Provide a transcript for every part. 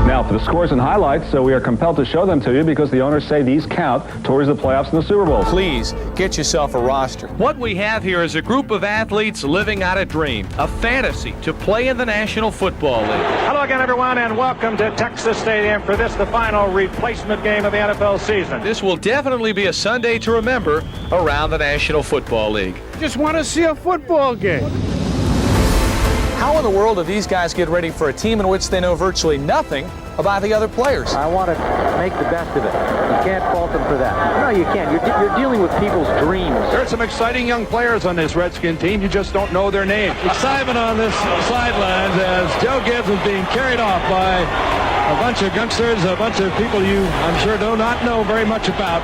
Now, for the scores and highlights, we are compelled to show them to you because the owners say these count towards the playoffs and the Super Bowl. Please get yourself a roster. What we have here is a group of athletes living out a dream, a fantasy to play in the National Football League. Hello again, everyone, and welcome to Texas Stadium for the final replacement game of the NFL season. This will definitely be a Sunday to remember around the National Football League. Just want to see a football game. How in the world do these guys get ready for a team in which they know virtually nothing about the other players? I want to make the best of it. You can't fault them for that. No, you can't. You're dealing with people's dreams. There's some exciting young players on this Redskin team. You just don't know their names. Excitement on this sidelines as Joe Gibbs is being carried off by a bunch of youngsters, a bunch of people you, I'm sure, do not know very much about.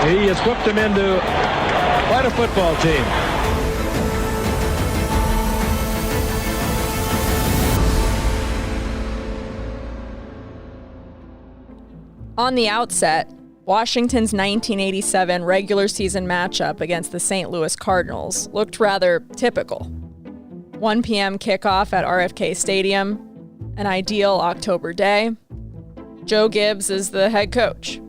He has whipped them into quite a football team. On the outset, Washington's 1987 regular season matchup against the St. Louis Cardinals looked rather typical. 1 p.m. kickoff at RFK Stadium, an ideal October day. Joe Gibbs is the head coach.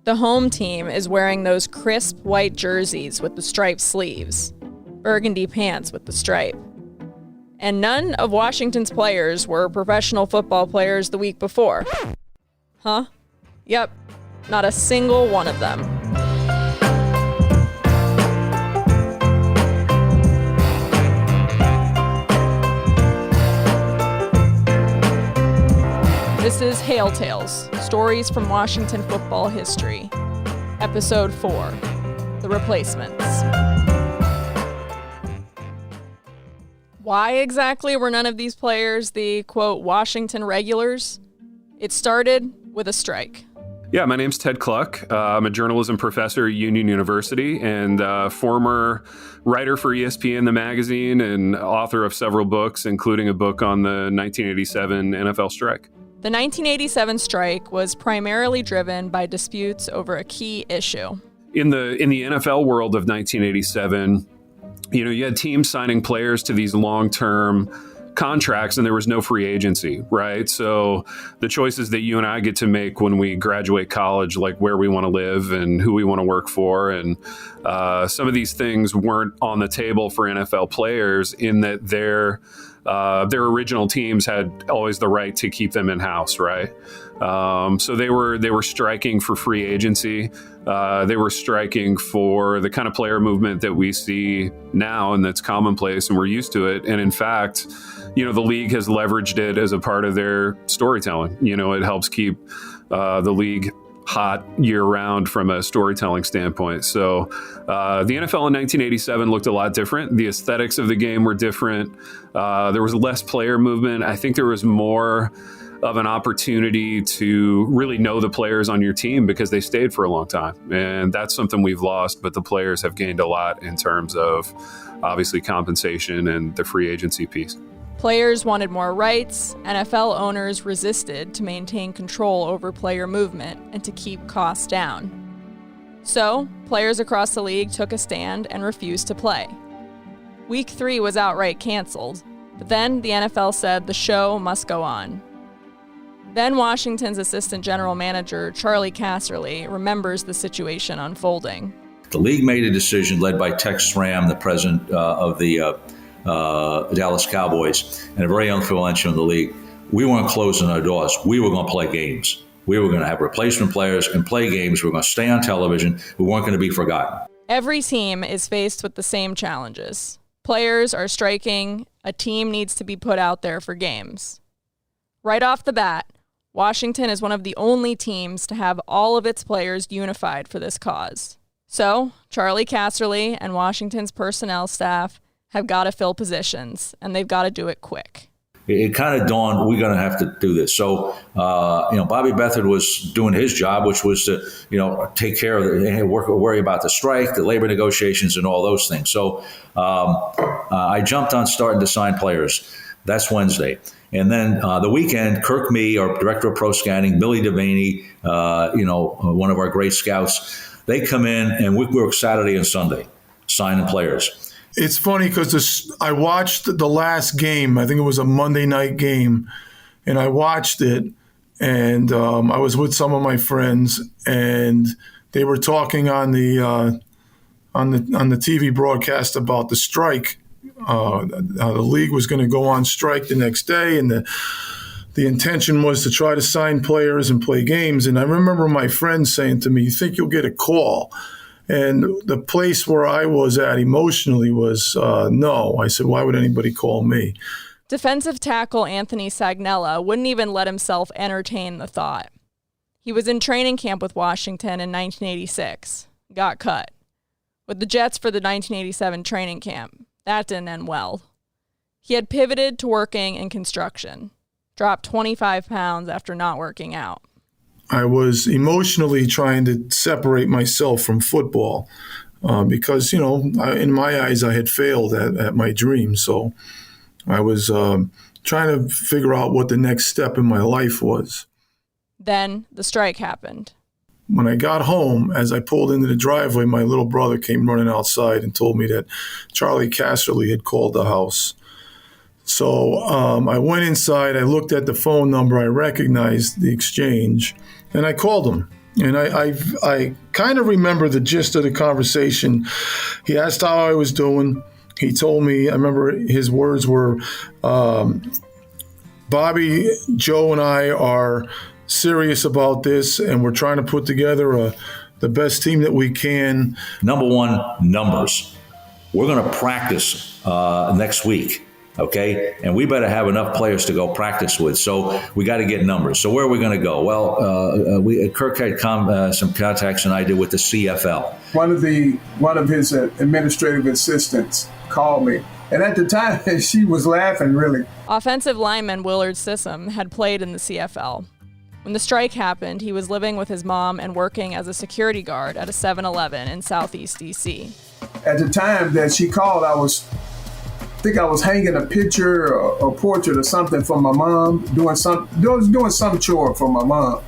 The home team is wearing those crisp white jerseys with the striped sleeves, burgundy pants with the stripe. And none of Washington's players were professional football players the week before. Huh? Yep, not a single one of them. This is Hail Tales, Stories from Washington Football History, Episode 4, The Replacements. Why exactly were none of these players the, quote, Washington regulars? It started with a strike. Yeah, my name's Ted Cluck. I'm a journalism professor at Union University and former writer for ESPN, the magazine, and author of several books, including a book on the 1987 NFL strike. The 1987 strike was primarily driven by disputes over a key issue. In the NFL world of 1987, you had teams signing players to these long-term contracts and there was no free agency, right? So the choices that you and I get to make when we graduate college, like where we want to live and who we want to work for, and some of these things weren't on the table for NFL players in that their original teams had always the right to keep them in-house, right? So they were striking for free agency. They were striking for the kind of player movement that we see now and that's commonplace and we're used to it. And in fact, the league has leveraged it as a part of their storytelling. It helps keep the league hot year-round from a storytelling standpoint. So the NFL in 1987 looked a lot different. The aesthetics of the game were different. There was less player movement. I think there was more of an opportunity to really know the players on your team because they stayed for a long time. And that's something we've lost, but the players have gained a lot in terms of obviously compensation and the free agency piece. Players wanted more rights, NFL owners resisted to maintain control over player movement and to keep costs down. So, players across the league took a stand and refused to play. Week 3 was outright canceled, but then the NFL said the show must go on. Then Washington's assistant general manager, Charlie Casserly, remembers the situation unfolding. The league made a decision led by Tex Schramm, the president of the Dallas Cowboys, and a very influential in the league. We weren't closing our doors. We were going to play games. We were going to have replacement players and play games. We were going to stay on television. We weren't going to be forgotten. Every team is faced with the same challenges. Players are striking. A team needs to be put out there for games. Right off the bat, Washington is one of the only teams to have all of its players unified for this cause. So, Charlie Casserly and Washington's personnel staff have got to fill positions, and they've got to do it quick. It kind of dawned, we're going to have to do this. So, Bobby Beathard was doing his job, which was to, take care of worry about the strike, the labor negotiations, and all those things. So I jumped on starting to sign players. That's Wednesday. And then the weekend, Kirk Mee, our director of pro scouting, Billy Devaney, one of our great scouts, they come in and we work Saturday and Sunday signing players. It's funny because I watched the last game. I think it was a Monday night game, and I watched it. and I was with some of my friends, and they were talking on the TV broadcast about the strike. How the league was going to go on strike the next day, and the intention was to try to sign players and play games. And I remember my friend saying to me, "You think you'll get a call?" And the place where I was at emotionally was no. I said, "Why would anybody call me?" Defensive tackle Anthony Sagnella wouldn't even let himself entertain the thought. He was in training camp with Washington in 1986, got cut. With the Jets for the 1987 training camp, that didn't end well. He had pivoted to working in construction, dropped 25 pounds after not working out. I was emotionally trying to separate myself from football because, in my eyes, I had failed at my dream. So I was trying to figure out what the next step in my life was. Then the strike happened. When I got home, as I pulled into the driveway, my little brother came running outside and told me that Charlie Casserly had called the house. So I went inside, I looked at the phone number, I recognized the exchange, and I called him. And I kind of remember the gist of the conversation. He asked how I was doing. He told me, I remember his words were, Bobby, Joe, and I are serious about this, and we're trying to put together the best team that we can. Number one, numbers. We're going to practice next week, okay? And we better have enough players to go practice with. So we got to get numbers. So where are we going to go? Well, Kirk had some contacts, and I did with the CFL. One of his administrative assistants called me. And at the time, she was laughing, really. Offensive lineman Willard Sissom had played in the CFL. When the strike happened, he was living with his mom and working as a security guard at a 7-Eleven in Southeast D.C. At the time that she called, I think I was hanging a picture or portrait or something for my mom, doing some chore for my mom.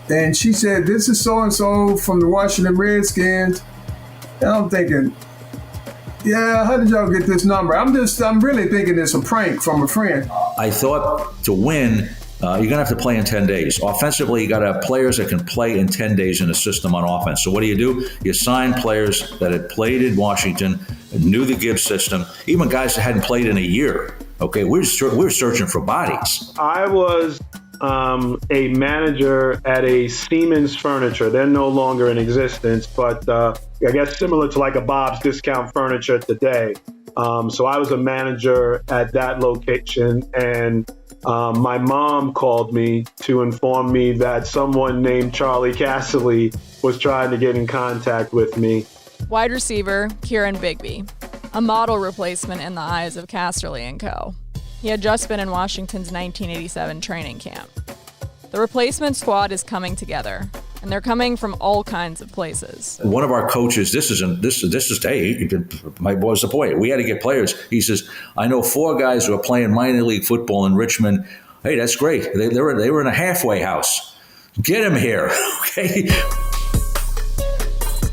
And she said, "This is so-and-so from the Washington Redskins." And I'm thinking, yeah, how did y'all get this number? I'm really thinking it's a prank from a friend. I thought to win, you're going to have to play in 10 days. Offensively, you got to have players that can play in 10 days in a system on offense. So what do? You sign players that had played in Washington, knew the Gibbs system, even guys that hadn't played in a year. Okay, we're searching for bodies. I was a manager at a Siemens Furniture. They're no longer in existence, but I guess similar to like a Bob's Discount Furniture today. So I was a manager at that location, and my mom called me to inform me that someone named Charlie Casserly was trying to get in contact with me. Wide receiver Kieran Bigby, a model replacement in the eyes of Casserly and Co. He had just been in Washington's 1987 training camp. The replacement squad is coming together, and they're coming from all kinds of places. One of our coaches, this is hey, my boy's the point. We had to get players. He says, "I know 4 guys who are playing minor league football in Richmond. Hey, that's great. They were in a halfway house. Get them here." Okay.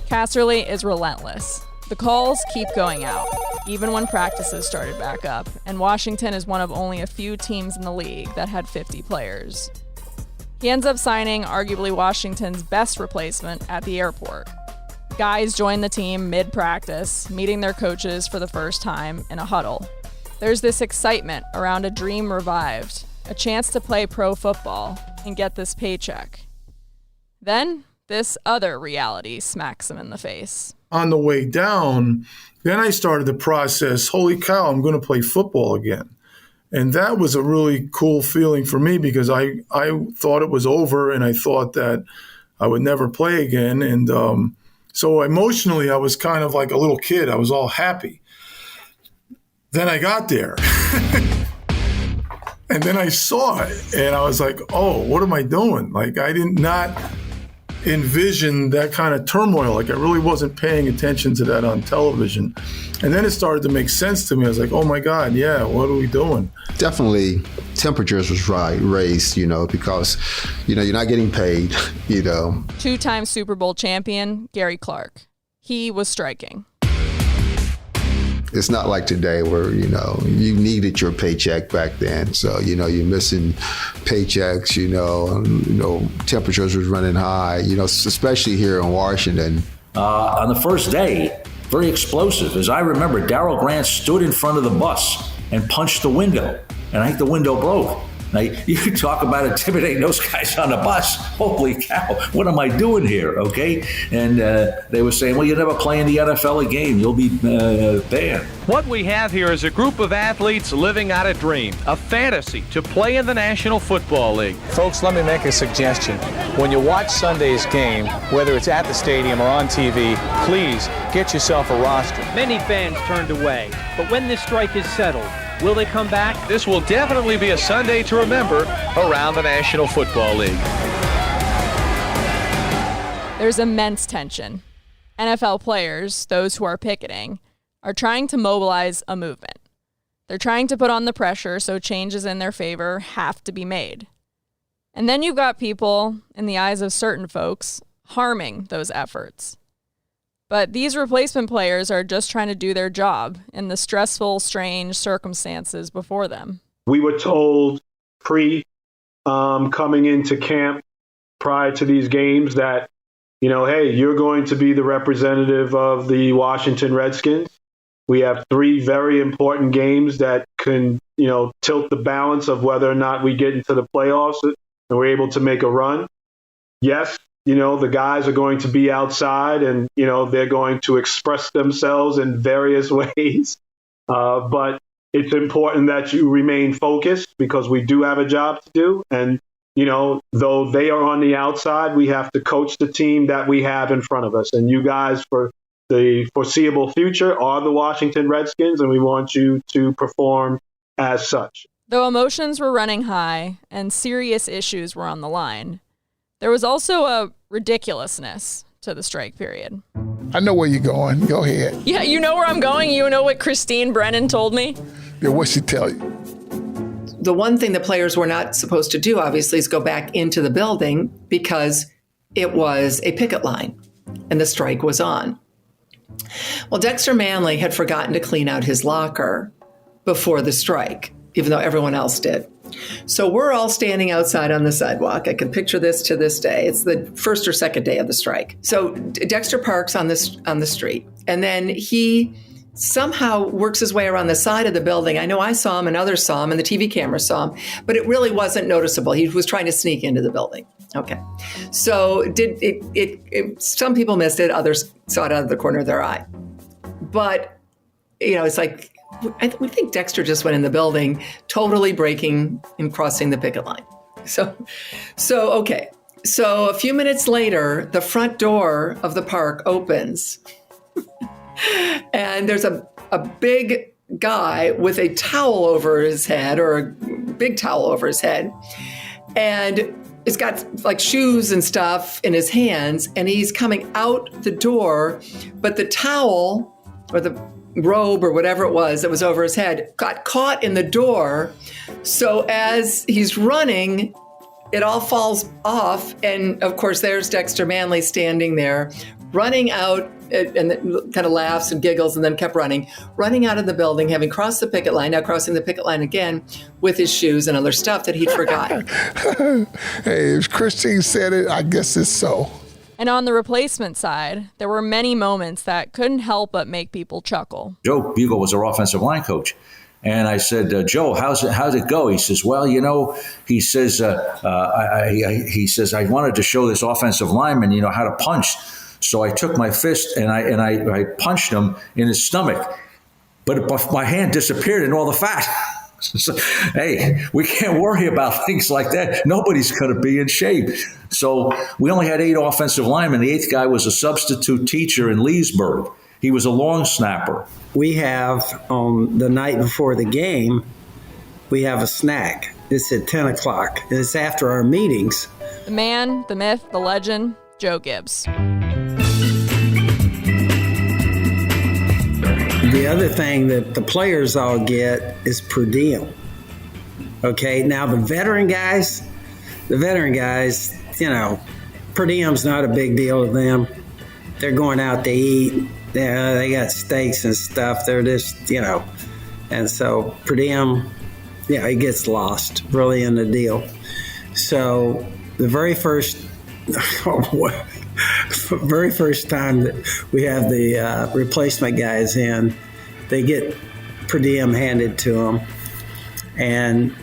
Casserly is relentless. The calls keep going out, even when practices started back up, and Washington is one of only a few teams in the league that had 50 players. He ends up signing arguably Washington's best replacement at the airport. Guys join the team mid-practice, meeting their coaches for the first time in a huddle. There's this excitement around a dream revived, a chance to play pro football and get this paycheck. Then, this other reality smacks him in the face. On the way down, then I started the process, holy cow, I'm going to play football again. And that was a really cool feeling for me because I thought it was over and I thought that I would never play again. And so emotionally, I was kind of like a little kid. I was all happy. Then I got there. And then I saw it and I was like, oh, what am I doing? Like I did not envision that kind of turmoil. Like I really wasn't paying attention to that on television. And then it started to make sense to me. I was like, oh my God, yeah, what are we doing? Definitely temperatures was raised, because, you're not getting paid, 2-time Super Bowl champion, Gary Clark. He was striking. It's not like today where, you needed your paycheck back then. So, you're missing paychecks, temperatures was running high, especially here in Washington. On the first day, very explosive. As I remember, Darryl Grant stood in front of the bus and punched the window. And I think the window broke. Now, you could talk about intimidating those guys on the bus. Holy cow, what am I doing here, okay? And they were saying, well, you never play in the NFL again. You'll be banned. What we have here is a group of athletes living out a dream, a fantasy to play in the National Football League. Folks, let me make a suggestion. When you watch Sunday's game, whether it's at the stadium or on TV, please get yourself a roster. Many fans turned away, but when this strike is settled, will they come back? This will definitely be a Sunday to remember around the National Football League. There's immense tension. NFL players, those who are picketing, are trying to mobilize a movement. They're trying to put on the pressure so changes in their favor have to be made. And then you've got people, in the eyes of certain folks, harming those efforts. But these replacement players are just trying to do their job in the stressful, strange circumstances before them. We were told coming into camp prior to these games that, hey, you're going to be the representative of the Washington Redskins. We have 3 very important games that can, tilt the balance of whether or not we get into the playoffs and we're able to make a run. Yes, the guys are going to be outside and, they're going to express themselves in various ways. But it's important that you remain focused because we do have a job to do. And, though they are on the outside, we have to coach the team that we have in front of us. And you guys, for the foreseeable future, are the Washington Redskins, and we want you to perform as such. Though emotions were running high and serious issues were on the line, there was also a ridiculousness to the strike period. I know where you're going. Go ahead. Yeah, you know where I'm going? You know what Christine Brennan told me? Yeah, what'd she tell you? The one thing the players were not supposed to do, obviously, is go back into the building because it was a picket line and the strike was on. Well, Dexter Manley had forgotten to clean out his locker before the strike, even though everyone else did. So we're all standing outside on the sidewalk. I can picture this to this day. It's the first or second day of the strike. So Dexter parks on the street, and then he somehow works his way around the side of the building. I know I saw him and others saw him and the TV camera saw him, but it really wasn't noticeable. He was trying to sneak into the building. Okay. So some people missed it. Others saw it out of the corner of their eye. But, it's like, we think Dexter just went in the building, totally breaking and crossing the picket line. So okay. So a few minutes later, the front door of the park opens. And there's a big guy with a towel over his head, or a big towel over his head. And he's got like shoes and stuff in his hands, and he's coming out the door, but the towel or the robe or whatever it was that was over his head got caught in the door. So as he's running, it all falls off. And of course, there's Dexter Manley standing there, running out, and kind of laughs and giggles and then kept running out of the building, having crossed the picket line, now crossing the picket line again with his shoes and other stuff that he'd forgotten. Hey, if Christine said it, I guess it's so. And on the replacement side, there were many moments that couldn't help but make people chuckle. Joe Bugle was our offensive line coach. And I said, Joe, how's it go? He says, well, he says, I wanted to show this offensive lineman, how to punch. So I took my fist and I punched him in his stomach, but my hand disappeared in all the fat. So, hey, we can't worry about things like that. Nobody's going to be in shape. So we only had 8 offensive linemen. The 8th guy was a substitute teacher in Leesburg. He was a long snapper. We have, on the night before the game, we have a snack. It's at 10 o'clock. And it's after our meetings. The man, the myth, the legend, Joe Gibbs. The other thing that the players all get is per diem. Okay, now the veteran guys, per diem's not a big deal to them. They're going out to eat. they got steaks and stuff. They're just, and so per diem, it gets lost really in the deal. So the very first time that we have the replacement guys in, they get per diem handed to them. And,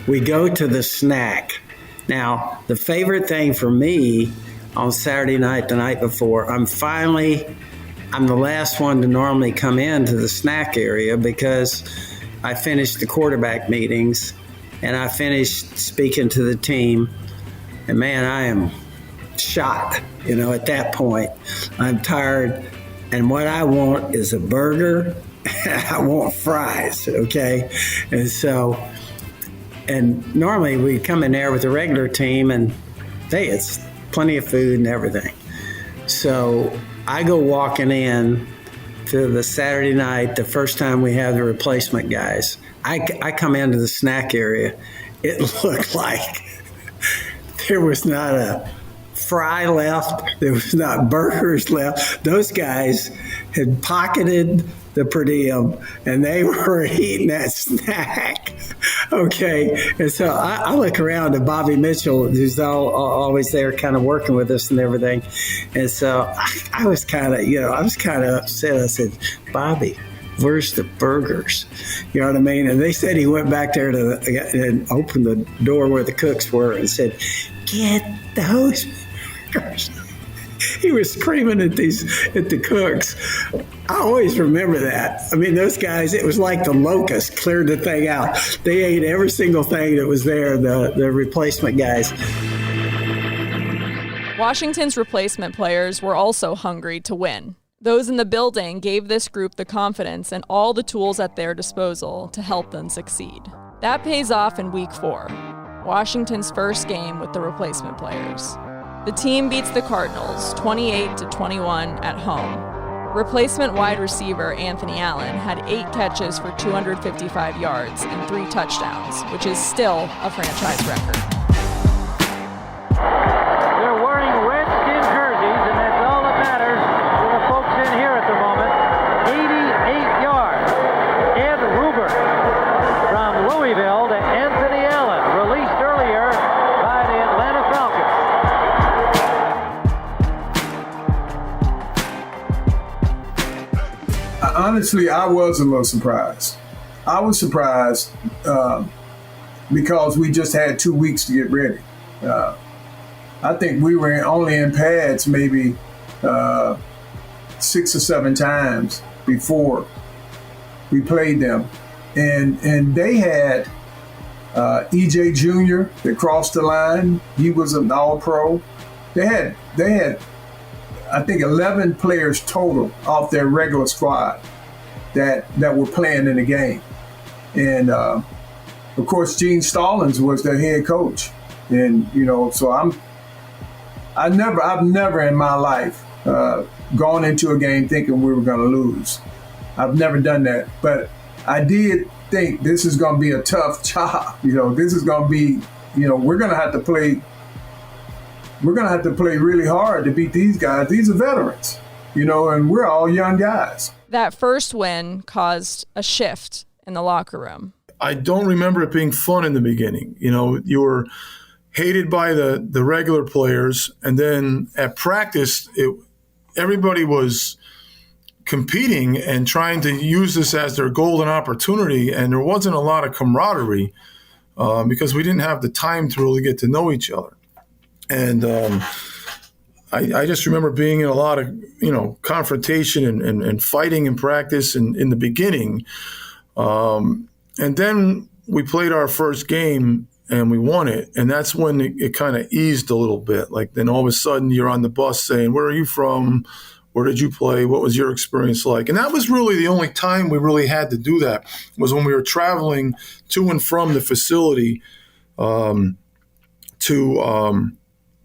we go to the snack. Now, the favorite thing for me on Saturday night, the night before, I'm the last one to normally come into the snack area because I finished the quarterback meetings and I finished speaking to the team. And man, I am shot, at that point. I'm tired. And what I want is a burger. I want fries, okay? And normally we come in there with the regular team and, hey, it's plenty of food and everything. So I go walking in to the Saturday night, the first time we have the replacement guys. I come into the snack area. It looked like there was not a fry left. There was not burgers left. Those guys had pocketed the per diem and they were eating that snack. Okay. And so I look around at Bobby Mitchell, who's always there kind of working with us and everything. And so I was kind of, upset. I said, Bobby, where's the burgers? You know what I mean? And they said he went back there and opened the door where the cooks were and said, get those burgers. He was screaming at the cooks. I always remember that. I mean, those guys, it was like the locusts cleared the thing out. They ate every single thing that was there, the replacement guys. Washington's replacement players were also hungry to win. Those in the building gave this group the confidence and all the tools at their disposal to help them succeed. That pays off in week 4, Washington's first game with the replacement players. The team beats the Cardinals 28-21 at home. Replacement wide receiver Anthony Allen had 8 catches for 255 yards and 3 touchdowns, which is still a franchise record. They're wearing Redskin jerseys, and that's all that matters to the folks in here at the moment. 88 yards. Ed Ruber from Louisville to Anthony Allen, released earlier by the Atlanta Falcons. Honestly, I was a little surprised. I was surprised because we just had 2 weeks to get ready. I think we were only in pads maybe 6 or 7 times before we played them. And they had EJ Jr. that crossed the line. He was an all-pro. They had I think 11 players total off their regular squad that were playing in the game. And of course, Gene Stallings was their head coach. And, so I've never in my life gone into a game thinking we were going to lose. I've never done that. But I did think this is going to be a tough job. This is going to be, we're going to have to play. We're going to have to play really hard to beat these guys. These are veterans, and we're all young guys. That first win caused a shift in the locker room. I don't remember it being fun in the beginning. You were hated by the regular players, and then at practice, everybody was competing and trying to use this as their golden opportunity, and there wasn't a lot of camaraderie because we didn't have the time to really get to know each other. And I just remember being in a lot of, confrontation and fighting in practice in the beginning. And then we played our first game and we won it. And that's when it kind of eased a little bit. Like then all of a sudden you're on the bus saying, where are you from? Where did you play? What was your experience like? And that was really the only time we really had to do that, was when we were traveling to and from the facility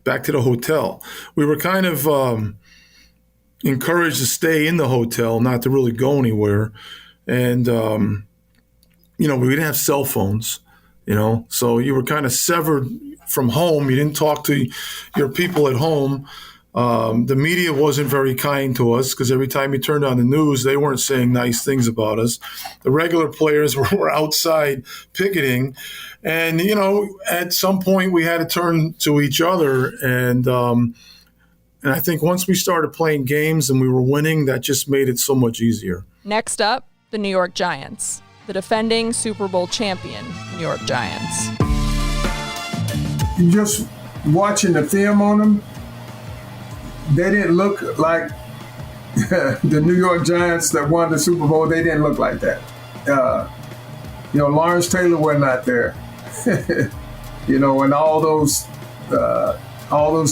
back to the hotel. We were kind of encouraged to stay in the hotel, not to really go anywhere. And, we didn't have cell phones, so you were kind of severed from home. You didn't talk to your people at home. The media wasn't very kind to us because every time you turned on the news, they weren't saying nice things about us. The regular players were outside picketing. And, at some point we had to turn to each other. And I think once we started playing games and we were winning, that just made it so much easier. Next up, the New York Giants, the defending Super Bowl champion New York Giants. Just watching the film on them, they didn't look like the New York Giants that won the Super Bowl. They didn't look like that. Lawrence Taylor was not there. And all those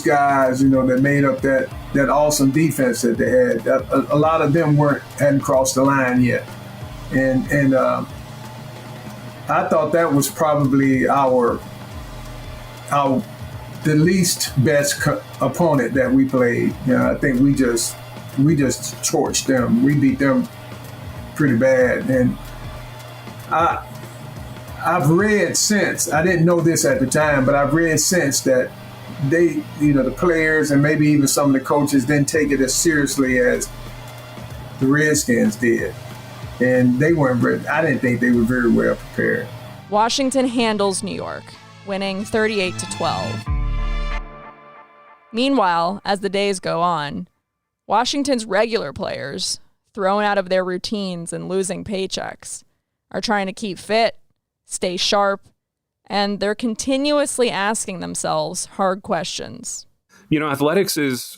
guys, that made up that awesome defense that they had. A lot of them hadn't crossed the line yet, and I thought that was probably the least best opponent that we played. I think we just torched them. We beat them pretty bad, and I've read since. I didn't know this at the time, but I've read since that they, the players and maybe even some of the coaches didn't take it as seriously as the Redskins did, and they weren't. I didn't think they were very well prepared. Washington handles New York, winning 38-12. Meanwhile, as the days go on, Washington's regular players, thrown out of their routines and losing paychecks, are trying to keep fit, stay sharp, and they're continuously asking themselves hard questions. Athletics is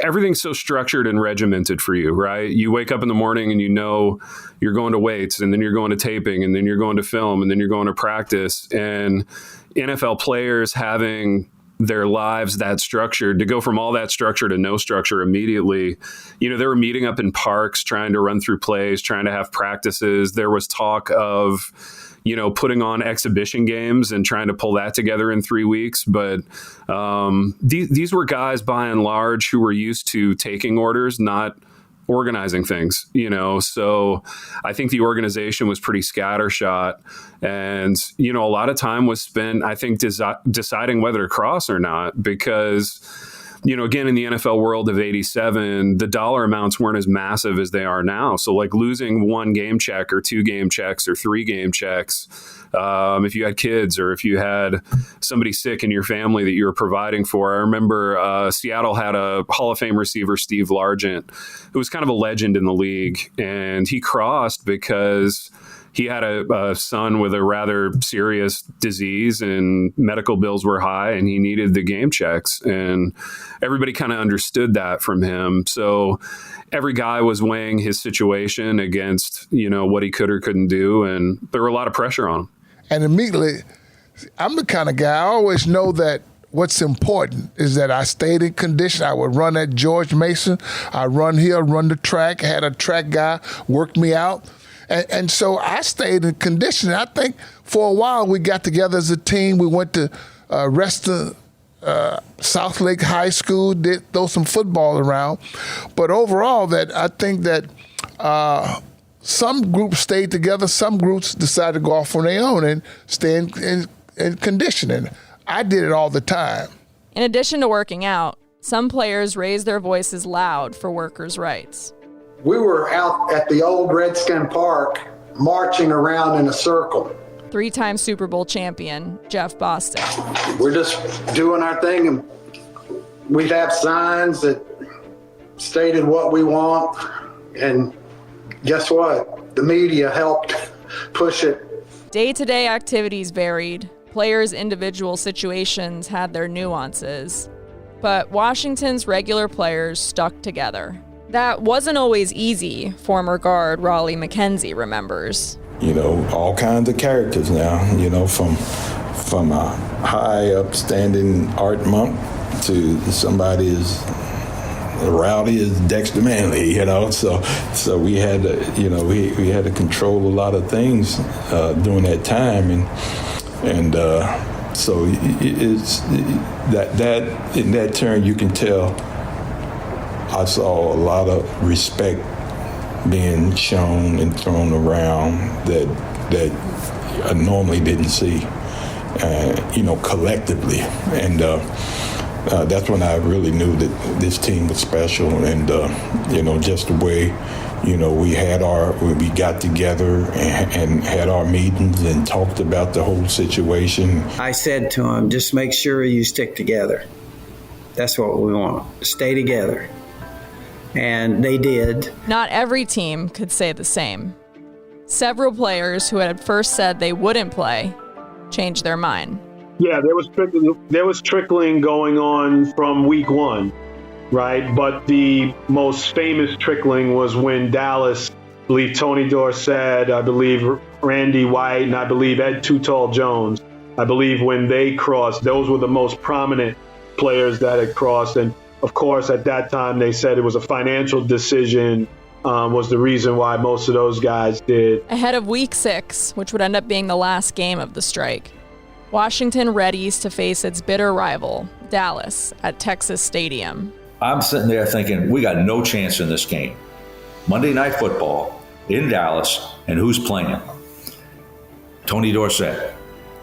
everything's so structured and regimented for you, right? You wake up in the morning and you're going to weights, and then you're going to taping, and then you're going to film, and then you're going to practice. And NFL players having their lives that structured, to go from all that structure to no structure immediately, they were meeting up in parks, trying to run through plays, trying to have practices. There was talk of putting on exhibition games and trying to pull that together in 3 weeks. But these were guys, by and large, who were used to taking orders, not organizing things, So I think the organization was pretty scattershot. And, a lot of time was spent, I think, deciding whether to cross or not, because again, in the NFL world of 87, the dollar amounts weren't as massive as they are now. So like losing 1 game check or 2 game checks or 3 game checks, if you had kids or if you had somebody sick in your family that you were providing for. I remember Seattle had a Hall of Fame receiver, Steve Largent, who was kind of a legend in the league. And he crossed because he had a son with a rather serious disease and medical bills were high and he needed the game checks. And everybody kind of understood that from him. So every guy was weighing his situation against, what he could or couldn't do. And there were a lot of pressure on him. And immediately, I'm the kind of guy, I always know that what's important is that I stayed in condition. I would run at George Mason. I run here, run the track, had a track guy work me out. And so I stayed in condition. I think for a while we got together as a team. We went to Reston, South Lake High School, did throw some football around. But overall, I think that some groups stayed together. Some groups decided to go off on their own and stay in conditioning. I did it all the time. In addition to working out, some players raised their voices loud for workers' rights. We were out at the old Redskin Park marching around in a circle. 3-time Super Bowl champion Jeff Bostic. We're just doing our thing, and we'd have signs that stated what we want, and guess what? The media helped push it. Day-to-day activities varied. Players' individual situations had their nuances. But Washington's regular players stuck together. That wasn't always easy, former guard Raleigh McKenzie remembers. All kinds of characters now, from a high upstanding art monk to somebody as rowdy as Dexter Manley, So we had to, we had to control a lot of things during that time, and so it's that in that turn you can tell. I saw a lot of respect being shown and thrown around that I normally didn't see, collectively. And that's when I really knew that this team was special. And, just the way, we got together and had our meetings and talked about the whole situation. I said to him, just make sure you stick together. That's what we want. Stay together. And they did. Not every team could say the same. Several players who had at first said they wouldn't play changed their mind. Yeah, there was trickling going on from week one, right? But the most famous trickling was when Dallas, I believe Tony Dorsett, I believe Randy White, and I believe Ed Too Tall Jones. I believe when they crossed, those were the most prominent players that had crossed. And of course, at that time, they said it was a financial decision, was the reason why most of those guys did. Ahead of week 6, which would end up being the last game of the strike, Washington readies to face its bitter rival, Dallas, at Texas Stadium. I'm sitting there thinking, we got no chance in this game. Monday Night Football in Dallas, and who's playing? Tony Dorsett,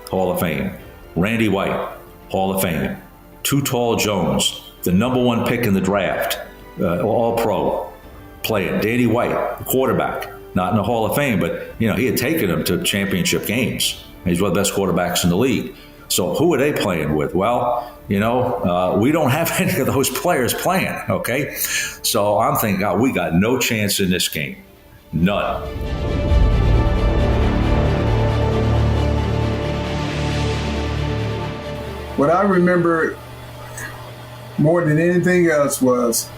Hall of Fame. Randy White, Hall of Fame. Too Tall Jones, the number 1 pick in the draft, All-Pro, playing. Danny White, quarterback, not in the Hall of Fame, but he had taken him to championship games. He's one of the best quarterbacks in the league. So who are they playing with? Well, we don't have any of those players playing, okay? So I'm thinking, we got no chance in this game. None. What I remember more than anything else was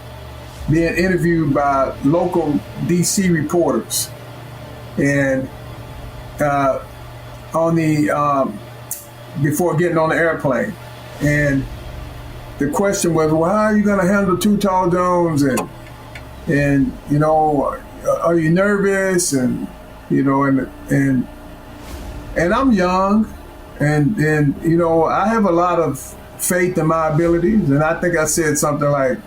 being interviewed by local DC reporters. And before getting on the airplane. And the question was, well, how are you going to handle Too Tall Jones? And are you nervous? And I'm young and I have a lot of faith in my abilities. And I think I said something like,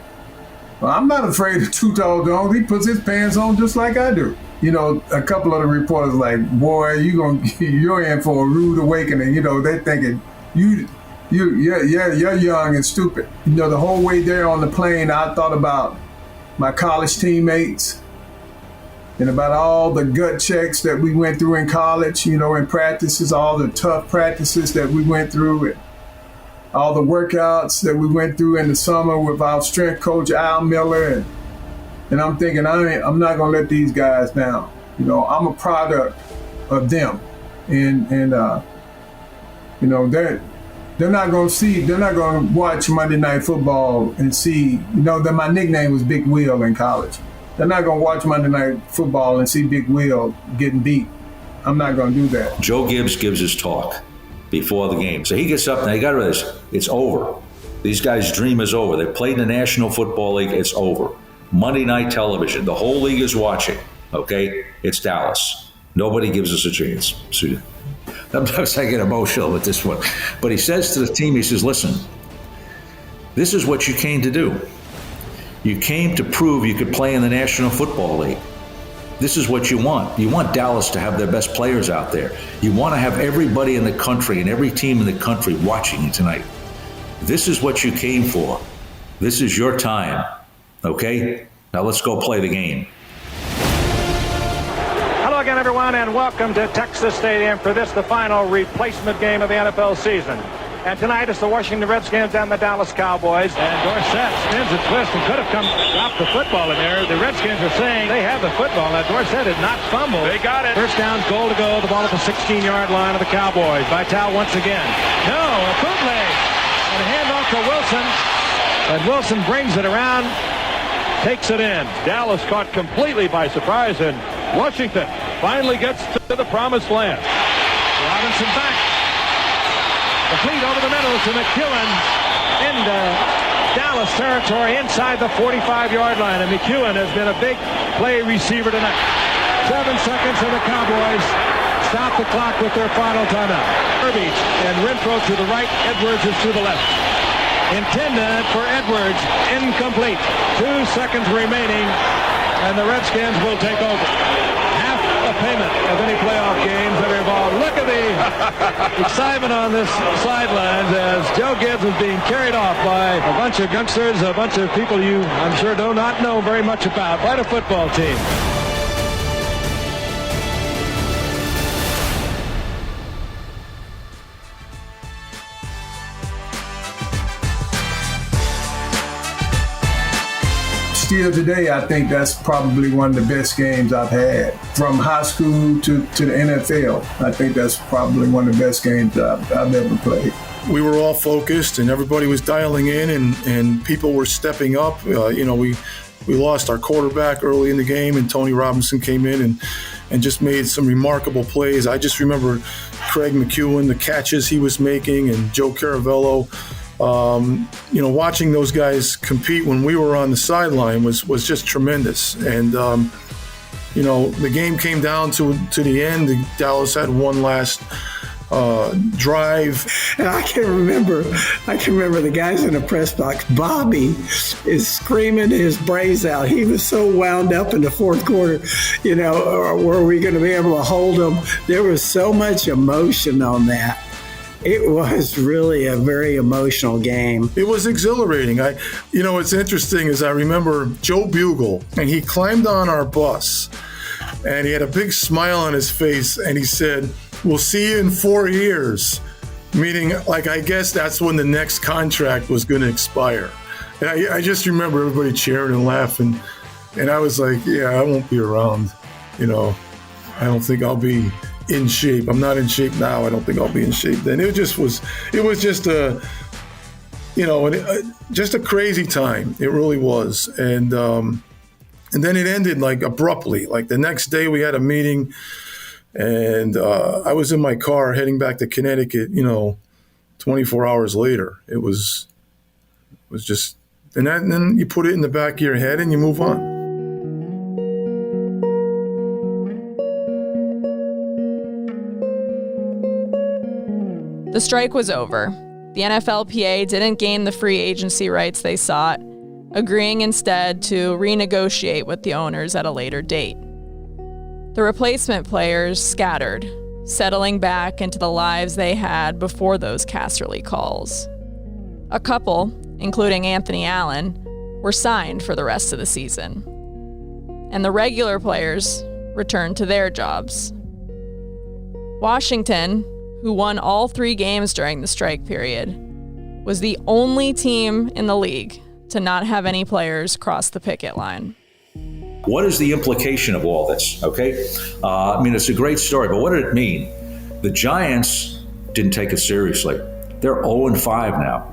well, I'm not afraid of Too Tall Jones. He puts his pants on just like I do. A couple of the reporters like, boy, you're in for a rude awakening. They're thinking you're young and stupid. The whole way there on the plane, I thought about my college teammates and about all the gut checks that we went through in college, in practices, all the tough practices that we went through, and all the workouts that we went through in the summer with our strength coach, Al Miller. And I'm thinking, I'm not going to let these guys down. I'm a product of them. And they're not going to watch Monday Night Football and see, that my nickname was Big Will in college. They're not going to watch Monday Night Football and see Big Will getting beat. I'm not going to do that. Joe Gibbs gives his talk before the game. So he gets up and you got to realize, it's over. These guys' dream is over. They played in the National Football League. It's over. Monday night television. The whole league is watching. Okay? It's Dallas. Nobody gives us a chance. Sometimes I get emotional with this one. But he says to the team, he says, listen, this is what you came to do. You came to prove you could play in the National Football League. This is what you want. You want Dallas to have their best players out there. You want to have everybody in the country and every team in the country watching you tonight. This is what you came for. This is your time. Okay? Now let's go play the game. Hello again, everyone, and welcome to Texas Stadium for the final replacement game of the NFL season. And tonight it's the Washington Redskins and the Dallas Cowboys. And Dorsett spins and twists and could have dropped the football in there. The Redskins are saying they have the football. Now, Dorsett did not fumble. They got it. First down, goal to go. The ball at the 16-yard line of the Cowboys. Vitale once again. No, a bootleg. And a handoff to Wilson. And Wilson brings it around, takes it in. Dallas caught completely by surprise, and Washington finally gets to the promised land. Robinson back. Complete over the middle to McEwen into Dallas territory inside the 45-yard line. And McEwen has been a big play receiver tonight. 7 seconds and the Cowboys stop the clock with their final timeout. Herbie and Renfro to the right, Edwards is to the left. Intended for Edwards, incomplete. 2 seconds remaining, and the Redskins will take over. Half the payment of any playoff games that are involved. Look at the excitement on this sidelines as Joe Gibbs is being carried off by a bunch of youngsters, a bunch of people you, I'm sure, do not know very much about. Quite a football team. Still today, I think that's probably one of the best games I've had. From high school to the NFL, I think that's probably one of the best games I've ever played. We were all focused and everybody was dialing in and people were stepping up. We lost our quarterback early in the game and Tony Robinson came in and just made some remarkable plays. I just remember Craig McEwen, the catches he was making, and Joe Caravello. Watching those guys compete when we were on the sideline was just tremendous. And, the game came down to the end. Dallas had one last drive. And I can remember the guys in the press box. Bobby is screaming his brains out. He was so wound up in the fourth quarter. Were we going to be able to hold him? There was so much emotion on that. It was really a very emotional game. It was exhilarating. What's interesting is I remember Joe Bugle, and he climbed on our bus, and he had a big smile on his face, and he said, "We'll see you in 4 years," meaning, I guess that's when the next contract was going to expire. And I just remember everybody cheering and laughing, and I was like, "Yeah, I won't be around. I don't think I'll be in shape. I'm not in shape now. I don't think I'll be in shape then." It was just a crazy time. It really was. And then it ended abruptly. The next day we had a meeting and I was in my car heading back to Connecticut, 24 hours later. It was just, and then you put it in the back of your head and you move on. The strike was over. The NFLPA didn't gain the free agency rights they sought, agreeing instead to renegotiate with the owners at a later date. The replacement players scattered, settling back into the lives they had before those Casterly calls. A couple, including Anthony Allen, were signed for the rest of the season. And the regular players returned to their jobs. Washington, who won all 3 games during the strike period, was the only team in the league to not have any players cross the picket line. What is the implication of all this? Okay, it's a great story, but what did it mean? The Giants didn't take it seriously. They're 0-5 now.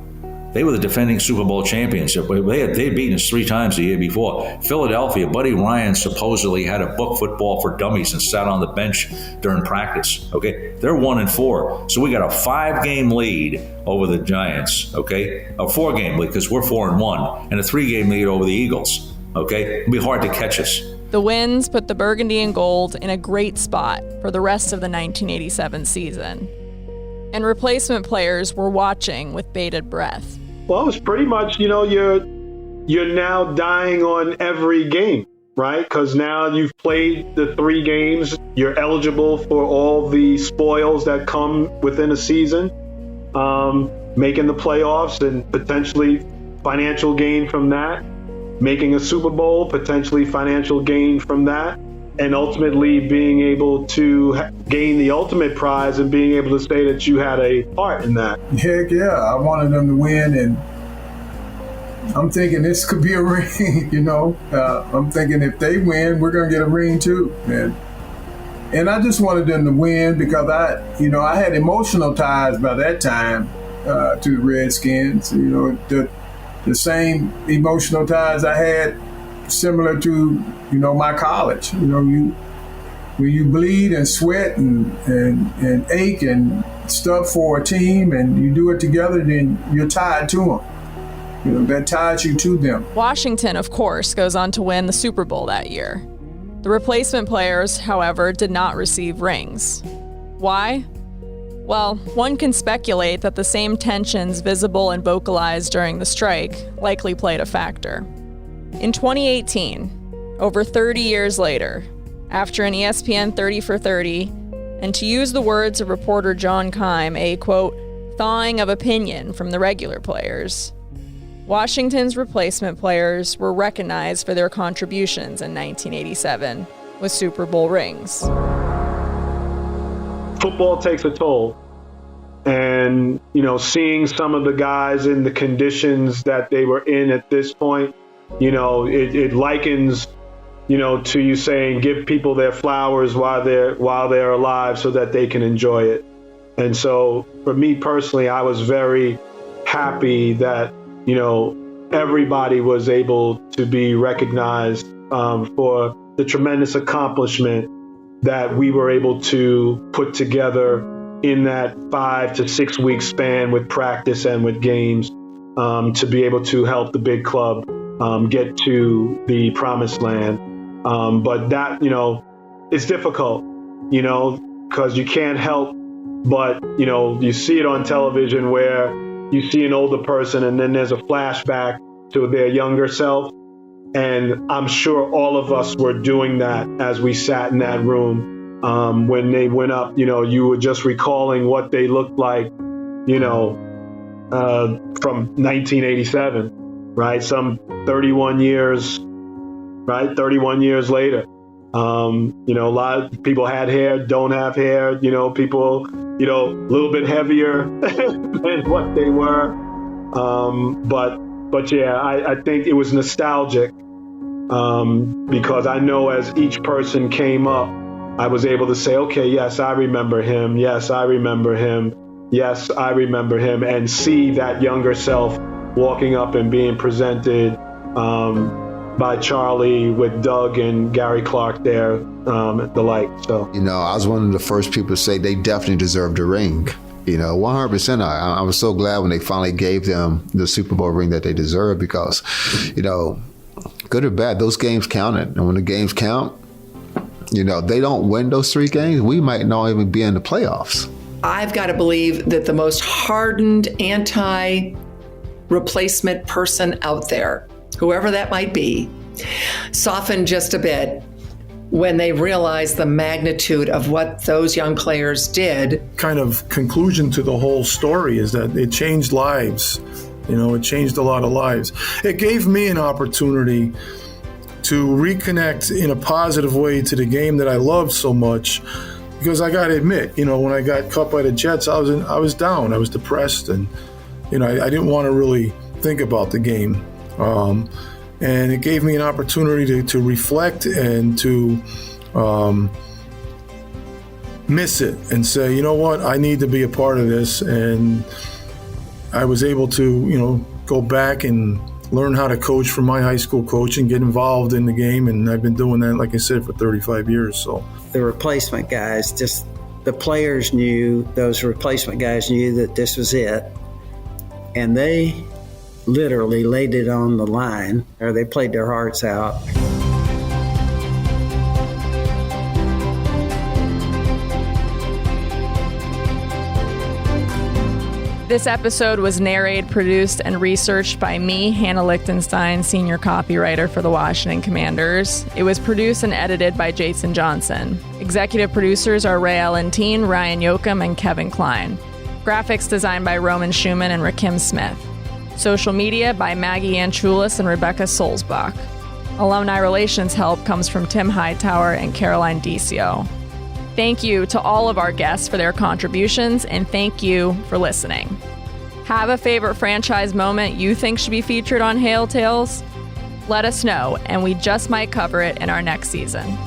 They were the defending Super Bowl champions. They had beaten us 3 times the year before. Philadelphia, Buddy Ryan supposedly had a book Football for Dummies and sat on the bench during practice. Okay, they're 1-4. So we got a 5-game lead over the Giants. Okay, a 4-game lead because we're 4-1, and a 3-game lead over the Eagles. Okay, it'll be hard to catch us. The wins put the Burgundy and Gold in a great spot for the rest of the 1987 season. And replacement players were watching with bated breath. Well, it's pretty much, you're now dying on every game, right? Because now you've played the 3 games. You're eligible for all the spoils that come within a season, making the playoffs and potentially financial gain from that, making a Super Bowl, potentially financial gain from that, and ultimately being able to gain the ultimate prize and being able to say that you had a part in that. Heck yeah, I wanted them to win, and I'm thinking this could be a ring, I'm thinking if they win, we're going to get a ring too. And I just wanted them to win because I had emotional ties by that time to the Redskins, the same emotional ties I had similar to, my college. When you bleed and sweat and ache and stuff for a team and you do it together, then you're tied to them. That ties you to them. Washington, of course, goes on to win the Super Bowl that year. The replacement players, however, did not receive rings. Why? Well, one can speculate that the same tensions visible and vocalized during the strike likely played a factor. In 2018, over 30 years later, After an ESPN 30 for 30, and to use the words of reporter John Keim, a, quote, thawing of opinion from the regular players, Washington's replacement players were recognized for their contributions in 1987 with Super Bowl rings. Football takes a toll. And, seeing some of the guys in the conditions that they were in at this point, it likens, to you saying, give people their flowers while they're alive so that they can enjoy it. And so for me personally, I was very happy that, everybody was able to be recognized for the tremendous accomplishment that we were able to put together in that 5 to 6 week span with practice and with games to be able to help the big club get to the promised land. But that, it's difficult, because you can't help but, you see it on television where you see an older person and then there's a flashback to their younger self. And I'm sure all of us were doing that as we sat in that room when they went up. You were just recalling what they looked like, from 1987, right? Some 31 years, right? 31 years later. A lot of people had hair, don't have hair, people, a little bit heavier than what they were. But yeah, I think it was nostalgic because I know as each person came up, I was able to say, okay, yes, I remember him. Yes, I remember him. Yes, I remember him, and see that younger self walking up and being presented by Charlie with Doug and Gary Clark there, the like. So, I was one of the first people to say they definitely deserved a ring. 100%. I was so glad when they finally gave them the Super Bowl ring that they deserved because, good or bad, those games counted. And when the games count, they don't win those 3 games, we might not even be in the playoffs. I've got to believe that the most hardened anti-replacement person out there, whoever that might be, softened just a bit when they realized the magnitude of what those young players did. Kind of conclusion to the whole story is that it changed lives. It changed a lot of lives. It gave me an opportunity to reconnect in a positive way to the game that I loved so much. Because I got to admit, when I got cut by the Jets, I was down. I was depressed, and I didn't want to really think about the game. And it gave me an opportunity to reflect and to miss it and say, you know what, I need to be a part of this. And I was able to, go back and learn how to coach from my high school coach and get involved in the game. And I've been doing that, like I said, for 35 years. So the replacement guys, just the players knew, those replacement guys knew that this was it. And they literally laid it on the line, or they played their hearts out. This episode was narrated, produced, and researched by me, Hannah Lichtenstein, senior copywriter for the Washington Commanders. It was produced and edited by Jason Johnson. Executive producers are Ray Allenteen, Ryan Yoakum, and Kevin Klein. Graphics designed by Roman Schumann and Rakim Smith. Social media by Maggie Anchulis and Rebecca Solzbach. Alumni relations help comes from Tim Hightower and Caroline Decio. Thank you to all of our guests for their contributions, and thank you for listening. Have a favorite franchise moment you think should be featured on Hail Tales? Let us know, and we just might cover it in our next season.